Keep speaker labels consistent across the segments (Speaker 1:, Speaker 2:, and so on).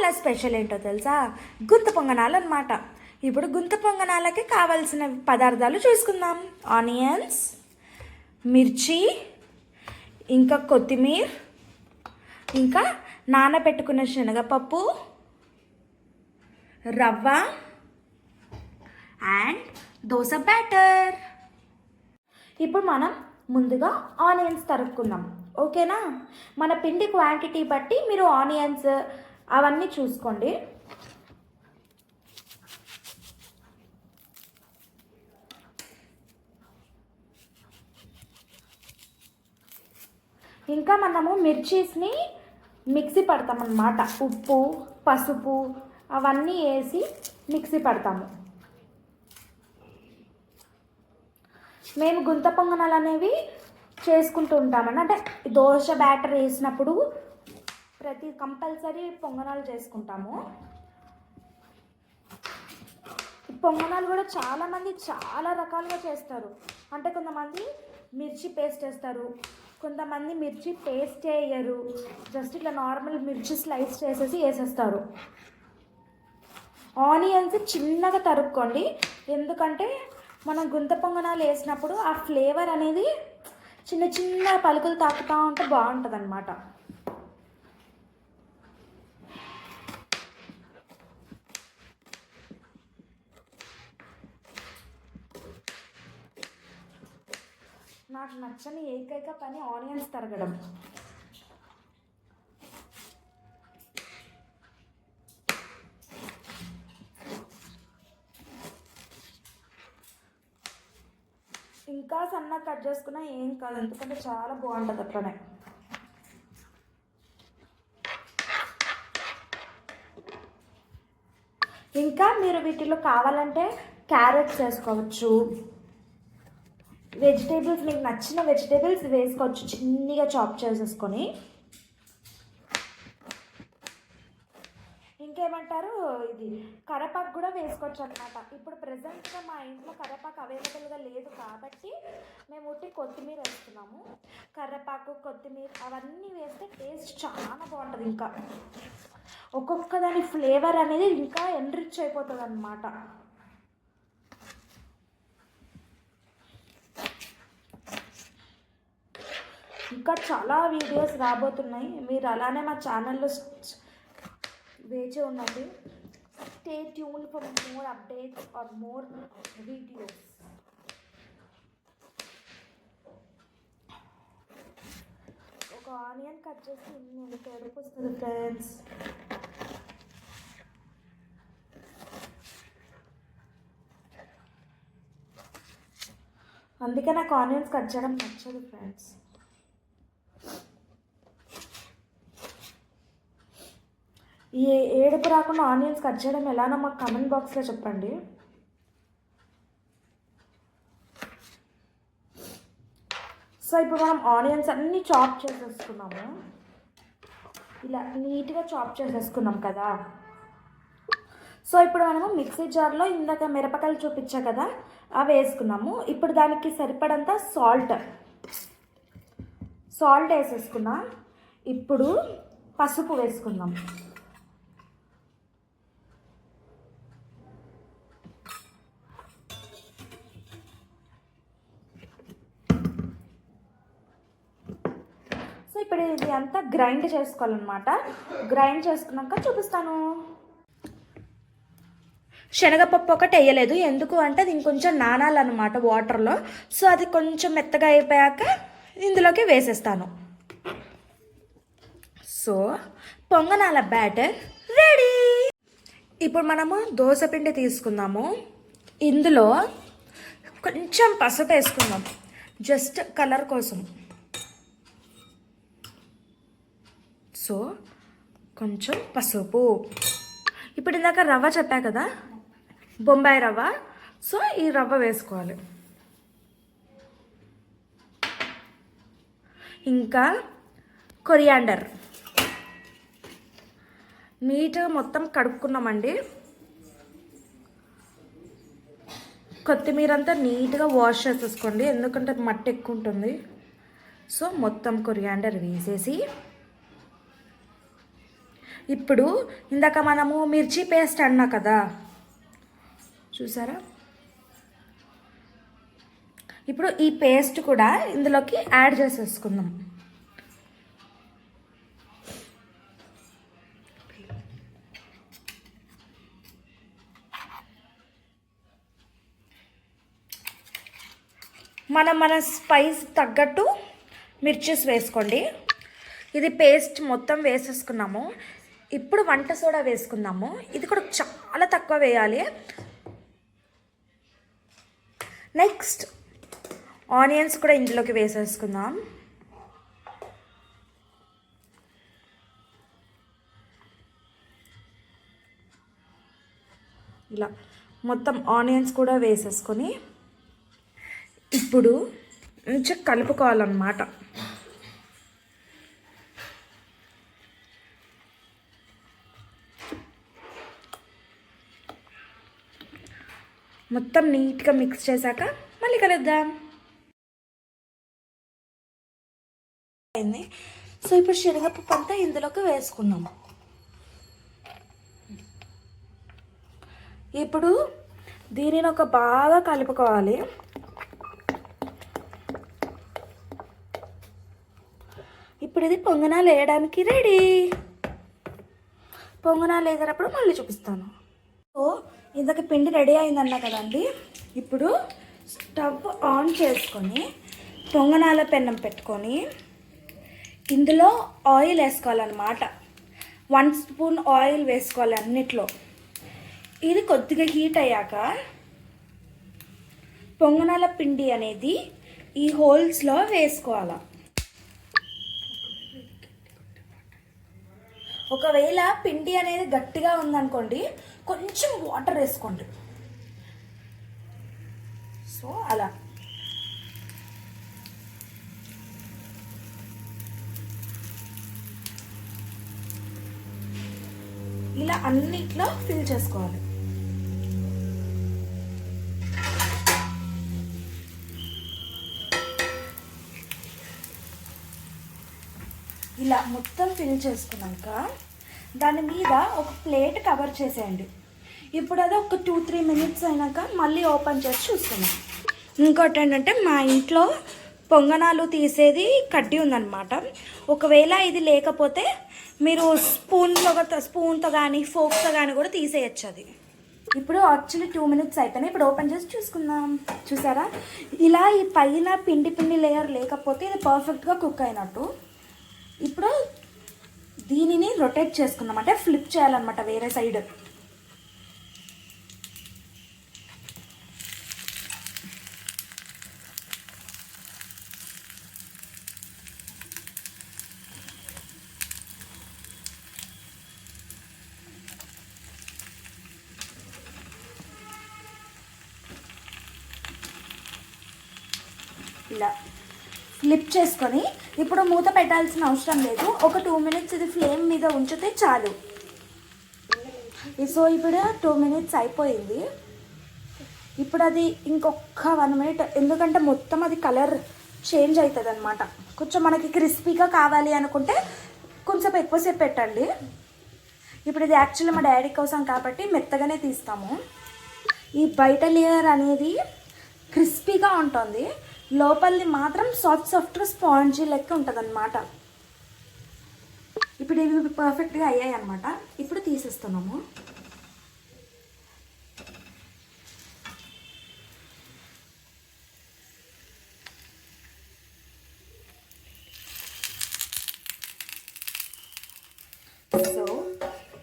Speaker 1: ఇవాళ స్పెషల్ ఏంటో తెలుసా? గుంత పొంగనాలు అనమాట. ఇప్పుడు గుంత పొంగనాలకి కావాల్సిన పదార్థాలు చూసుకుందాం. ఆనియన్స్, మిర్చి, ఇంకా కొత్తిమీర, ఇంకా నానబెట్టుకున్న శనగపప్పు, రవ్వ అండ్ దోస బ్యాటర్. ఇప్పుడు మనం ముందుగా ఆనియన్స్ తరుక్కుందాం, ఓకేనా? మన పిండి క్వాంటిటీ బట్టి మీరు ఆనియన్స్ అవన్నీ చూసుకోండి. ఇంకా మనము మిర్చీస్ని మిక్సీ పడతామన్నమాట. ఉప్పు, పసుపు అవన్నీ వేసి మిక్సీ పడతాము. మేము గుంత పొంగనాలు అనేవి చేసుకుంటూ ఉంటామని, అంటే దోశ బ్యాటర్ వేసినప్పుడు కంపల్సరీ పొంగనాలు చేసుకుంటాము. పొంగనాలు కూడా చాలామంది చాలా రకాలుగా చేస్తారు. అంటే కొంతమంది మిర్చి పేస్ట్ వేస్తారు, కొంతమంది మిర్చి పేస్ట్ వేయరు, జస్ట్ ఇట్లా నార్మల్ మిర్చి స్లైస్ చేసేసి వేసేస్తారు. ఆనియన్స్ చిన్నగా తరుక్కోండి, ఎందుకంటే మనం గుంత పొంగనాలు వేసినప్పుడు ఆ ఫ్లేవర్ అనేది చిన్న చిన్న పలుకులు తాకుతూ ఉంటే బాగుంటుంది అన్నమాట. నాకు నచ్చని ఏకైక పని ఆనియన్స్ తరగడం. ఇంకా సన్నగా కట్ చేసుకున్నా ఏం కాదు, ఎందుకంటే చాలా బాగుంటుంది అట్లనే. ఇంకా మీరు వీటిలో కావాలంటే క్యారెట్స్ వేసుకోవచ్చు, వెజిటేబుల్స్ మీకు నచ్చిన వెజిటేబుల్స్ వేసుకోవచ్చు చిన్నగా చాప్ చేసేసుకొని. ఇంకేమంటారు, ఇది కరేపాకు కూడా వేసుకోవచ్చు అనమాట. ఇప్పుడు ప్రెసెంట్గా మా ఇంట్లో కరేపాకు అవైలబుల్గా లేదు కాబట్టి మేము ఉట్టి కొత్తిమీర వేస్తున్నాము. కరేపాకు, కొత్తిమీర అవన్నీ వేస్తే టేస్ట్ చాలా బాగుంటుంది. ఇంకా ఒక్కొక్క దాని ఫ్లేవర్ అనేది ఇంకా ఎన్రిచ్ అయిపోతుంది అన్నమాట. ఇంకా చాలా వీడియోస్ రాబోతున్నాయి, మీరు అలానే మా ఛానల్లో వేచి ఉండండి. Stay tune for more updates or more videos. ఒక ఆనియన్ కట్ చేసి నేను తెరుపు వస్తుంది ఫ్రెండ్స్. అందుకే నాకు ఆనియన్స్ కట్ చేయడం నచ్చదు ఫ్రెండ్స్. ఈ ఏడుపు రాకుండా ఆనియన్స్ కట్ చేయడం ఎలానో మాకు కమెంట్ బాక్స్లో చెప్పండి. సో ఇప్పుడు మనం ఆనియన్స్ అన్నీ చాప్ చేసేసుకున్నాము, ఇలా నీట్గా చాప్ చేసేసుకున్నాం కదా. సో ఇప్పుడు మనము మిక్సీ జార్లో ఇందాక మిరపకాయలు చూపించా కదా, అవి వేసుకున్నాము. ఇప్పుడు దానికి సరిపడంత సాల్ట్ వేసేసుకున్నాం. ఇప్పుడు పసుపు వేసుకుందాం. సో ఇప్పుడు ఇది అంతా గ్రైండ్ చేసుకోవాలన్నమాట. గ్రైండ్ చేసుకున్నాక చూపిస్తాను. శనగపప్పు ఒకటి వేయలేదు, ఎందుకు అంటే అది ఇంకొంచెం నానాలన్నమాట వాటర్లో. సో అది కొంచెం మెత్తగా అయిపోయాక ఇందులోకి వేసేస్తాను. సో పొంగనాల బ్యాటర్ రెడీ. ఇప్పుడు మనము దోసపిండి తీసుకుందాము. ఇందులో కొంచెం పసుపు వేసుకుందాం, జస్ట్ కలర్ కోసం. సో కొంచెం పసుపు. ఇప్పుడు ఇందాక రవ్వ చెప్పా కదా, బొంబాయి రవ్వ. సో ఈ రవ్వ వేసుకోవాలి. ఇంకా కొరియాండర్ నీట్గా మొత్తం కడుక్కున్నామండి. కొత్తిమీర అంతా నీట్గా వాష్ చేసేసుకోండి, ఎందుకంటే మట్టి ఎక్కువ ఉంటుంది. సో మొత్తం కొరియాండర్ వేసేసి ఇప్పుడు ఇందాక మనము మిర్చి పేస్ట్ అన్నా కదా, చూసారా? ఇప్పుడు ఈ పేస్ట్ కూడా ఇందులోకి యాడ్ చేసేసుకుందాం. మన స్పైస్ తగ్గట్టు మిర్చిస్ వేసుకోండి. ఇది పేస్ట్ మొత్తం వేసేసుకున్నాము. ఇప్పుడు వంట సోడా వేసుకుందాము. ఇది కూడా చాలా తక్కువ వేయాలి. నెక్స్ట్ ఆనియన్స్ కూడా ఇందులోకి వేసేసుకుందాం. ఇలా మొత్తం ఆనియన్స్ కూడా వేసేసుకొని ఇప్పుడు మంచిగా కలుపుకోవాలన్నమాట. మొత్తం నీట్గా మిక్స్ చేశాక మళ్ళీ కలుద్దాం. అయింది. సో ఇప్పుడు శనగపప్పు అంతా ఇందులోకి వేసుకుందాం. ఇప్పుడు దీనిని ఒక బాగా కలుపుకోవాలి. ఇప్పుడు ఇది పొంగనాలు వేయడానికి రెడీ. పొంగనాలు వేసేటప్పుడు మళ్ళీ చూపిస్తాను. సో ఇంతకు పిండి రెడీ అయిందన్నా కదండి. ఇప్పుడు స్టవ్ ఆన్ చేసుకొని పొంగనాల పెన్నం పెట్టుకొని ఇందులో ఆయిల్ వేసుకోవాలన్నమాట. 1 స్పూన్ ఆయిల్ వేసుకోవాలి అన్నిట్లో. ఇది కొద్దిగా హీట్ అయ్యాక పొంగనాల పిండి అనేది ఈ హోల్స్లో వేసుకోవాలి. ఒకవేళ పిండి అనేది గట్టిగా ఉందనుకోండి, కొంచెం వాటర్ వేసుకోండి. సో అలా ఇలా అన్నిట్లో ఫిల్ చేసుకోవాలి. ఇలా మొత్తం ఫిల్ చేసుకున్నాక దాని మీద ఒక ప్లేట్ కవర్ చేసేయండి. ఇప్పుడు అది ఒక 2-3 మినిట్స్ అయినాక మళ్ళీ ఓపెన్ చేసి చూసుకున్నాం. ఇంకోటి ఏంటంటే, మా ఇంట్లో పొంగనాలు తీసేది కడ్డీ ఉందన్నమాట. ఒకవేళ ఇది లేకపోతే మీరు స్పూన్తో కానీ ఫోక్తో కానీ కూడా తీసేయచ్చు అది. ఇప్పుడు యాక్చువల్లీ 2 మినిట్స్ అయిపోయినాయి. ఇప్పుడు ఓపెన్ చేసి చూసుకుందాం. చూసారా, ఇలా ఈ పైన పిండి లేయర్ లేకపోతే ఇది పర్ఫెక్ట్గా కుక్ అయినట్టు. ఇప్పుడు దీనిని రొటేట్ చేసుకుందాం, అంటే ఫ్లిప్ చేయాలన్నమాట వేరే సైడ్. ఇలా ఫ్లిప్ చేసుకొని ఇప్పుడు మూత పెట్టాల్సిన అవసరం లేదు. ఒక 2 మినిట్స్ ఇది ఫ్లేమ్ మీద ఉంచితే చాలు. సో ఇప్పుడు 2 మినిట్స్ అయిపోయింది. ఇప్పుడు అది ఇంకొక 1 మినిట్, ఎందుకంటే మొత్తం అది కలర్ చేంజ్ అవుతుంది అనమాట. కొంచెం మనకి క్రిస్పీగా కావాలి అనుకుంటే కొంచెం ఎక్కువసేపు పెట్టండి. ఇప్పుడు ఇది యాక్చువల్లీ మా డాడీ కోసం కాబట్టి మెత్తగానే తీస్తాము. ఈ బయట లేయర్ అనేది క్రిస్పీగా ఉంటుంది, లోపలిది మాత్రం సాఫ్ట్గా స్పాంజీ లెక్క ఉంటుంది అనమాట. ఇప్పుడు ఇవి పర్ఫెక్ట్గా అయ్యాయి అనమాట. ఇప్పుడు తీసేస్తున్నాము. సో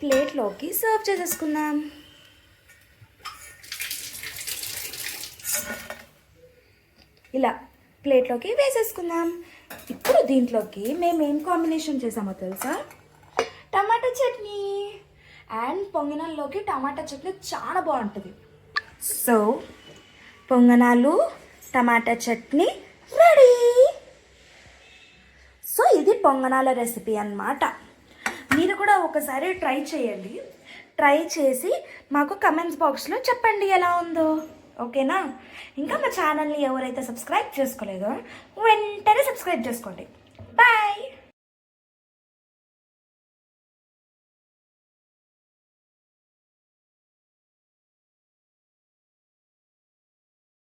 Speaker 1: ప్లేట్లోకి సర్వ్ చేసేసుకుందాం. ఇలా ప్లేట్లోకి వేసేసుకుందాం. ఇప్పుడు దీంట్లోకి మేము ఏం కాంబినేషన్ చేసామో తెలుసా? టమాటా చట్నీ. అండ్ పొంగనాల్లోకి టమాటా చట్నీ చాలా బాగుంటుంది. సో పొంగనాలు టమాటా చట్నీ రెడీ. సో ఇది పొంగనాల రెసిపీ అన్నమాట. మీరు కూడా ఒకసారి ట్రై చేయండి. ట్రై చేసి మాకు కమెంట్స్ బాక్స్లో చెప్పండి ఎలా ఉందో. ఓకేనా? ఇంకా మా ఛానల్ని ఎవరైతే సబ్స్క్రైబ్ చేసుకోలేదో వెంటనే సబ్స్క్రైబ్ చేసుకోండి. బాయ్.